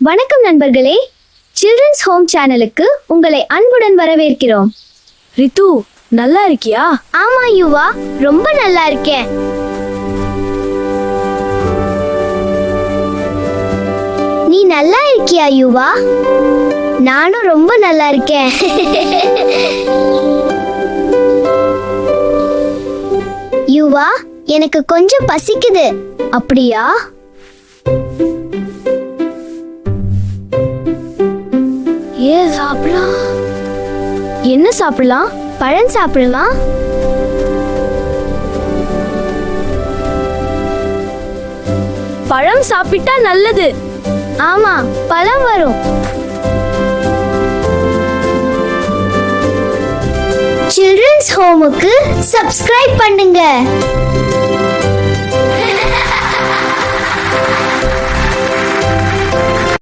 வணக்கம் நண்பர்களே, children's home சேனலுக்கு உங்களை அன்புடன் வரவேற்கிறோம். ரித்து, நல்லா இருக்கியா? ஆமா யுவா, ரொம்ப நல்லா இருக்கேன். நீ நல்லா இருக்கியா யுவா? நானும் ரொம்ப நல்லா இருக்கேன். யுவா, எனக்கு கொஞ்சம் பசிக்குது. அப்படியா? சாப்பிடலாம். என்ன சாப்பிடலாம்? பழம் சாப்பிடலாம். பழம் சாப்பிட்டா நல்லது. ஆமா, பழம் வரும். சில்ட்ரன்ஸ் ஹோமுக்கு சப்ஸ்கிரைப் பண்ணுங்க.